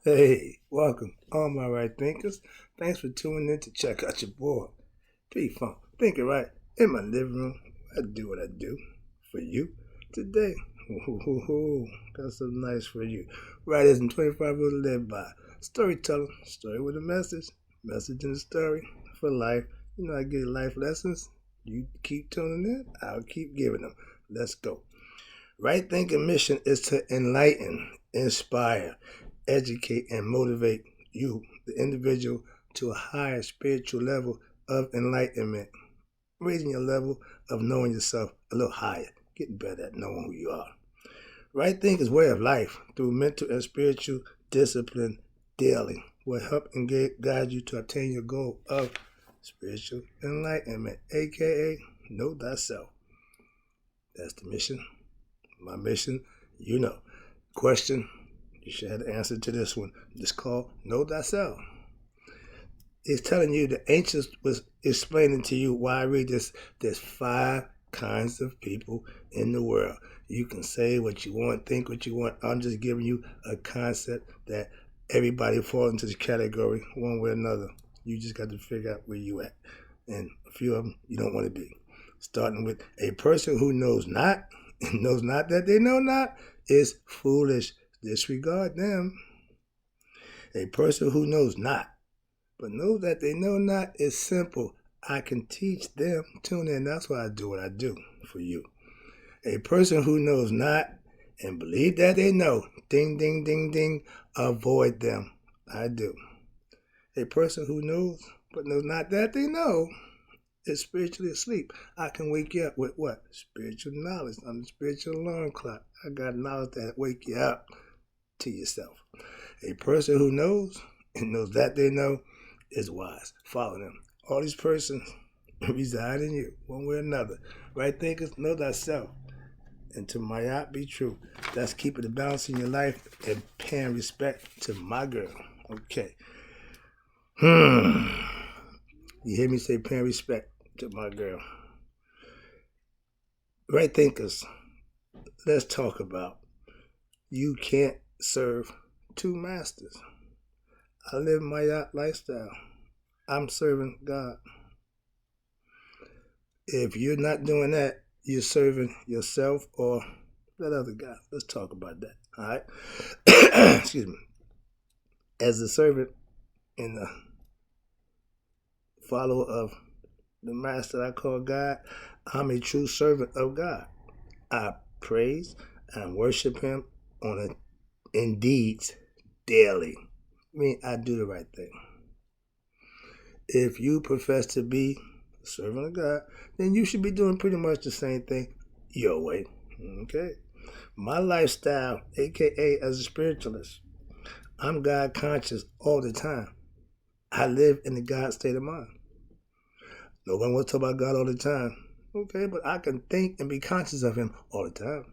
Hey, welcome, all my right thinkers. Thanks for tuning in to check out your boy, P-Funk. Thinking right in my living room. I do what I do for you today. Got something nice for you. Writers in 25 rules to live by. Storytelling, story with a message in the story for life. You know I give life lessons. You keep tuning in, I'll keep giving them. Let's go. Right thinking mission is to enlighten, inspire, educate, and motivate you, the individual, to a higher spiritual level of enlightenment, raising your level of knowing yourself a little higher, getting better at knowing who you are. Right thinking's way of life through mental and spiritual discipline daily will help and guide you to attain your goal of spiritual enlightenment, aka know thyself. That's the mission. My mission, you know. Question, you should have the answer to this one. It's called Know Thyself. It's telling you, the ancients was explaining to you why I read this. There's 5 kinds of people in the world. You can say what you want, think what you want. I'm just giving you a concept that everybody falls into this category one way or another. You just got to figure out where you at. And a few of them you don't want to be. Starting with a person who knows not, and knows not that they know not, is foolish. Disregard them. A person who knows not, but knows that they know not, is simple. I can teach them. Tune in. That's why I do what I do for you. A person who knows not and believe that they know, ding, ding, ding, ding, avoid them. I do. A person who knows but knows not that they know is spiritually asleep. I can wake you up with what? Spiritual knowledge. I'm the spiritual alarm clock. I got knowledge that wake you up to yourself. A person who knows and knows that they know is wise. Follow them. All these persons reside in you, one way or another. Right thinkers, know thyself. And to my yacht be true. That's keeping the balance in your life and paying respect to my girl. Okay. You hear me say paying respect to my girl. Right thinkers, let's talk about you can't serve 2 masters. I live my yacht lifestyle. I'm serving God. If you're not doing that, you're serving yourself or that other guy. Let's talk about that. All right. Excuse me. As a servant and a follower of the master I call God, I'm a true servant of God. I praise and worship him in deeds daily. I mean, I do the right thing. If you profess to be a servant of God, then you should be doing pretty much the same thing your way. Okay? My lifestyle, aka as a spiritualist, I'm God conscious all the time. I live in the God state of mind. No one wants to talk about God all the time. Okay, but I can think and be conscious of him all the time.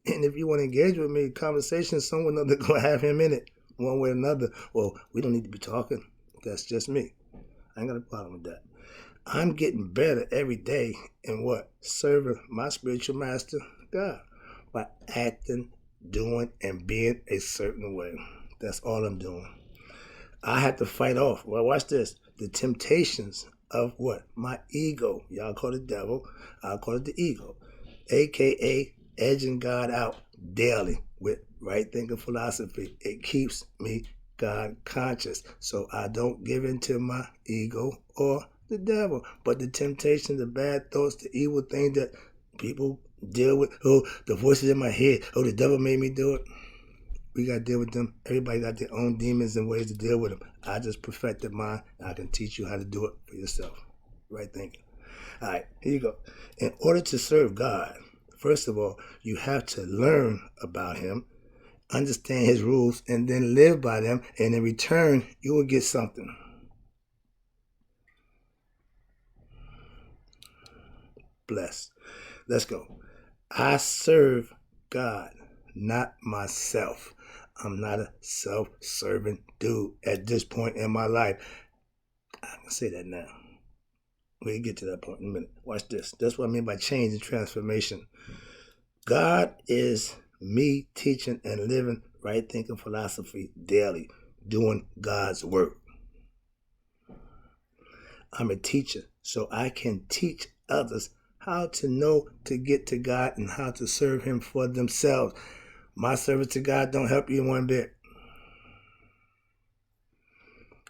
And if you want to engage with me, conversation, someone other gonna have him in it, one way or another. Well, we don't need to be talking. That's just me. I ain't got a problem with that. I'm getting better every day in what? Serving my spiritual master, God, by acting, doing, and being a certain way. That's all I'm doing. I have to fight off, well, watch this, the temptations of what? My ego. Y'all call it devil. I'll call it the ego. AKA edging God out daily with right thinking philosophy. It keeps me God conscious, so I don't give in to my ego or the devil. But the temptations, the bad thoughts, the evil things that people deal with, oh, the voices in my head, oh, the devil made me do it. We got to deal with them. Everybody got their own demons and ways to deal with them. I just perfected mine, and I can teach you how to do it for yourself. Right thinking. All right, here you go. In order to serve God, first of all, you have to learn about him, understand his rules, and then live by them. And in return, you will get something. Bless. Let's go. I serve God, not myself. I'm not a self-serving dude at this point in my life. I can say that now. We'll get to that point in a minute. Watch this. That's what I mean by change and transformation. God is me teaching and living right thinking philosophy daily. doing God's work. I'm a teacher, so I can teach others how to know to get to God and how to serve Him for themselves. My service to God don't help you one bit.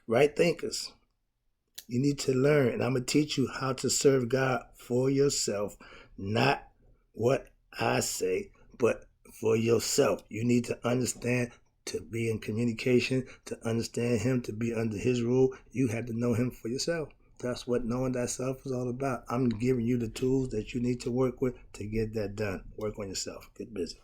Right thinkers, you need to learn, and I'm going to teach you how to serve God for yourself, not what I say, but for yourself. You need to understand, to be in communication, to understand Him, to be under His rule. You have to know Him for yourself. That's what knowing thyself is all about. I'm giving you the tools that you need to work with to get that done. Work on yourself. Get busy.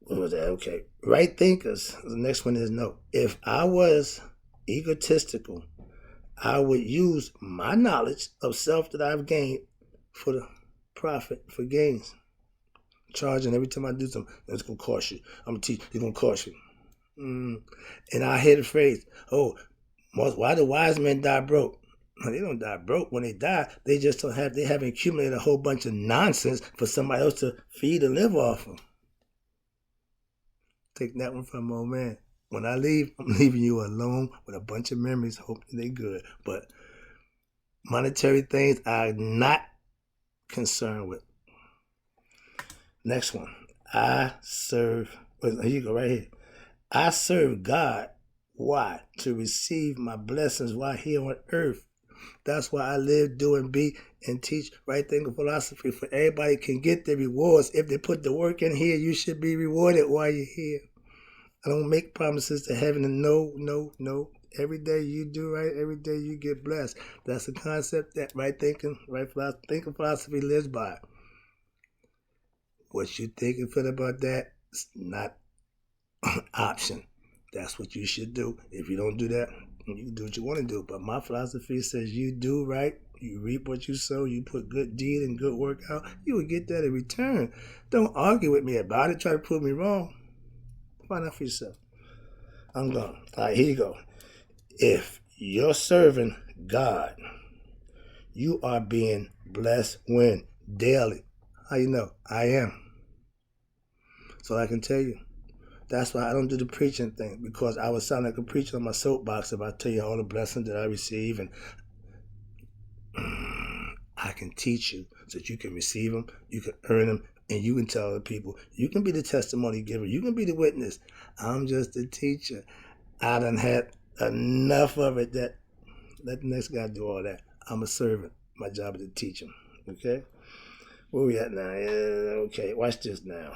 What was that? Okay. Right thinkers. The next one is no. If I was egotistical, I would use my knowledge of self that I've gained for the profit, for gains. Charging every time I do something, it's going to cost you. I'm going to teach, it's going to cost you. And I hear the phrase, oh, why do wise men die broke? They don't die broke. When they die, they just don't have, they haven't accumulated a whole bunch of nonsense for somebody else to feed and live off of. Take that one from my old man. When I leave, I'm leaving you alone with a bunch of memories, hoping they're good. But monetary things I'm not concerned with. Next one. Here you go, right here. I serve God. Why? To receive my blessings while here on earth. That's why I live, do, and be, and teach right thinking philosophy. For everybody can get the rewards. If they put the work in here, you should be rewarded while you're here. I don't make promises to heaven and no. Every day you do right, every day you get blessed. That's a concept that right thinking philosophy lives by. What you think and feel about that is not an option. That's what you should do. If you don't do that, you can do what you want to do. But my philosophy says you do right, you reap what you sow, you put good deed and good work out, you will get that in return. Don't argue with me about it, try to prove me wrong. Find out for yourself. I'm gone. All right, here you go. If you're serving God, you are being blessed when? Daily. How you know? I am. So I can tell you. That's why I don't do the preaching thing, because I would sound like a preacher on my soapbox if I tell you all the blessings that I receive, and I can teach you so that you can receive them, you can earn them, and you can tell other people. You can be the testimony giver. You can be the witness. I'm just a teacher. I done had enough of it that let the next guy do all that. I'm a servant. My job is to teach him. Okay? Where we at now? Yeah, okay, watch this now.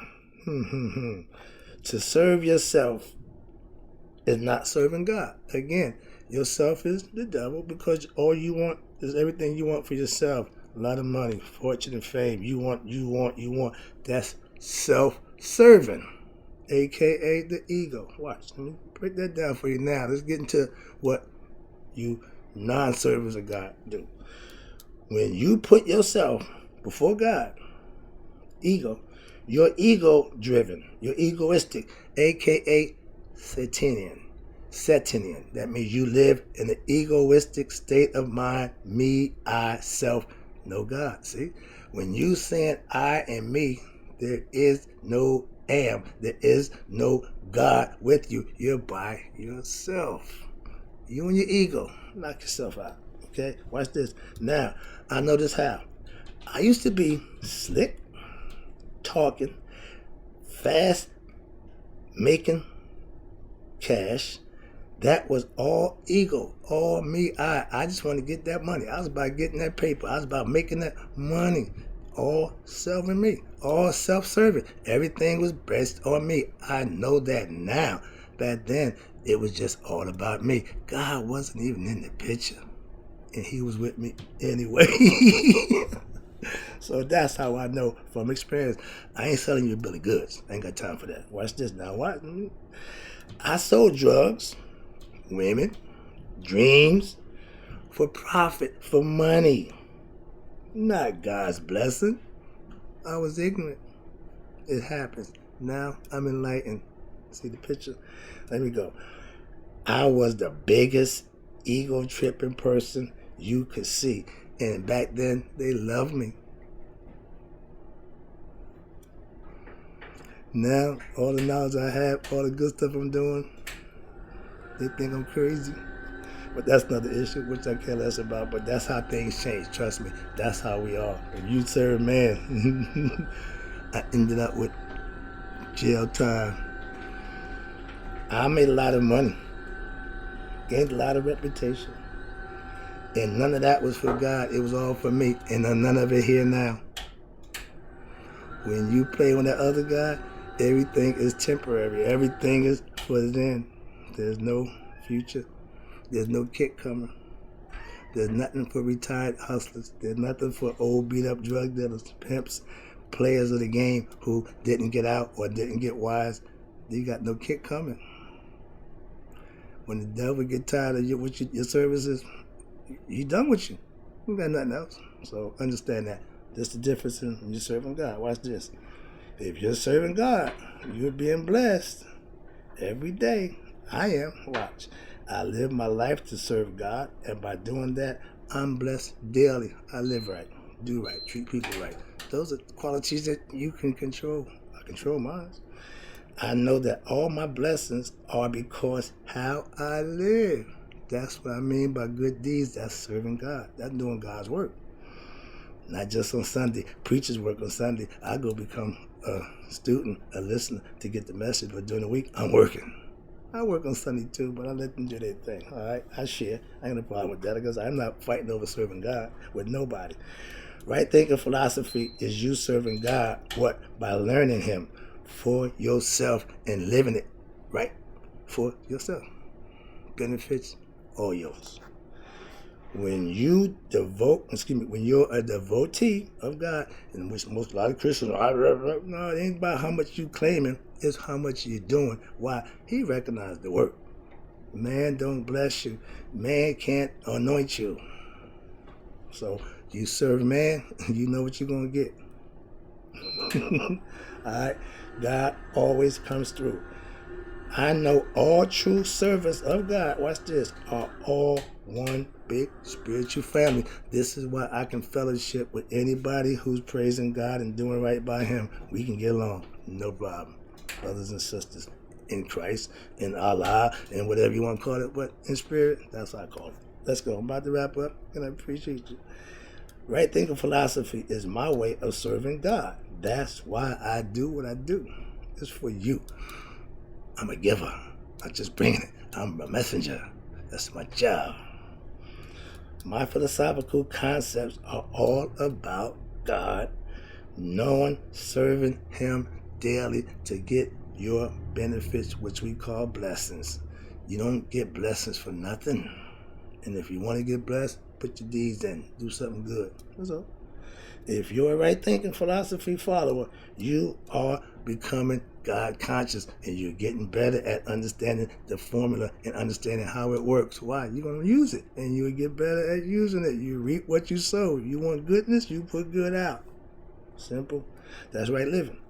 To serve yourself is not serving God. Again, yourself is the devil, because all you want is everything you want for yourself. A lot of money, fortune, and fame. You want. That's self-serving, a.k.a. the ego. Watch. Let me break that down for you now. Let's get into what you non-servers of God do. When you put yourself before God, ego, you're ego-driven, you're egoistic, a.k.a. Satanian. That means you live in an egoistic state of mind, me, I, self, no God. See? When you saying I and me, there is no am. There is no God with you. You're by yourself. You and your ego. Knock yourself out. Okay? Watch this. Now, I know this how. I used to be slick, talking, fast, making cash. That was all ego, all me, I just want to get that money. I was about getting that paper. I was about making that money. All serving me, all self-serving. Everything was based on me. I know that now. Back then, it was just all about me. God wasn't even in the picture, and He was with me anyway. So that's how I know from experience. I ain't selling you a bill of goods. I ain't got time for that. Watch this now. What? I sold drugs, women, dreams, for profit, for money. Not God's blessing. I was ignorant. It happens. Now I'm enlightened. See the picture? Let me go. I was the biggest ego-tripping person you could see. And back then, they loved me. Now, all the knowledge I have, all the good stuff I'm doing, they think I'm crazy. But that's another issue, which I care less about. But that's how things change. Trust me, that's how we are. If you serve man, I ended up with jail time. I made a lot of money, gained a lot of reputation, and none of that was for God. It was all for me, and none of it here now. When you play with that other guy, everything is temporary. Everything is for then. There's no future. There's no kick coming. There's nothing for retired hustlers. There's nothing for old beat-up drug dealers, pimps, players of the game who didn't get out or didn't get wise. You got no kick coming. When the devil get tired of your services, he's done with you. You got nothing else. So understand that. That's the difference in when you're serving God. Watch this. If you're serving God, you're being blessed every day. I am. Watch. I live my life to serve God, and by doing that, I'm blessed daily. I live right, do right, treat people right. Those are qualities that you can control. I control mine. I know that all my blessings are because how I live. That's what I mean by good deeds. That's serving God. That's doing God's work. Not just on Sunday. Preachers work on Sunday. I go become a student, a listener to get the message. But during the week, I'm working. I work on Sunday too, but I let them do their thing. All right, I share. I ain't no problem with that because I'm not fighting over serving God with nobody. Right thinking philosophy is you serving God, what? By learning Him for yourself and living it, right? For yourself. Benefits all yours. When you're a devotee of God, and which a lot of Christians are, no, it ain't about how much you claiming, it's how much you're doing. Why? He recognized the work. Man don't bless you. Man can't anoint you. So you serve man, you know what you're going to get. All right? God always comes through. I know all true servants of God, watch this, are all one big spiritual family. This is why I can fellowship with anybody who's praising God and doing right by Him. We can get along, no problem. Brothers and sisters in Christ, in Allah, and whatever you want to call it, but in spirit, that's what I call it. Let's go. I'm about to wrap up, and I appreciate you. Right thinking philosophy is my way of serving God. That's why I do what I do. It's for you. I'm a giver. I'm just bringing it. I'm a messenger. That's my job. My philosophical concepts are all about God, knowing, serving Him daily to get your benefits, which we call blessings. You don't get blessings for nothing. And if you want to get blessed, put your deeds in. Do something good. That's all. If you're a right thinking philosophy follower, you are becoming God conscious and you're getting better at understanding the formula and understanding how it works. Why? You're going to use it and you'll get better at using it. You reap what you sow. You want goodness, you put good out. Simple. That's right living.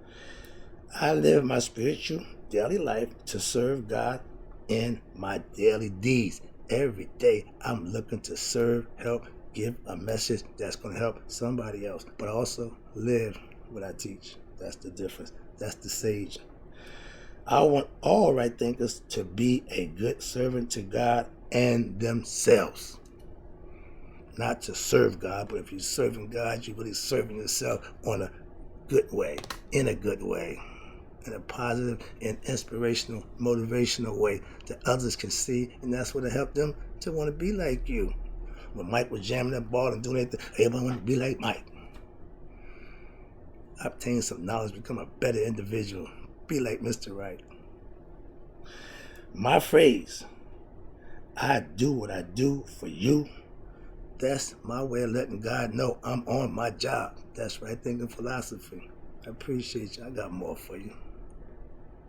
I live my spiritual daily life to serve God in my daily deeds. Every day I'm looking to serve, help, give a message that's going to help somebody else, but also live what I teach. That's the difference. That's the sage. I want all right thinkers to be a good servant to God and themselves. Not to serve God, but if you're serving God, you're really serving yourself on a good way, in a good way, in a positive and inspirational, motivational way that others can see, and that's what will help them to want to be like you. When Mike was jamming that ball and doing anything, everybody wanted to be like Mike. Obtain some knowledge, become a better individual. Be like Mr. Wright. My phrase, I do what I do for you, that's my way of letting God know I'm on my job. That's right thinking philosophy. I appreciate you. I got more for you.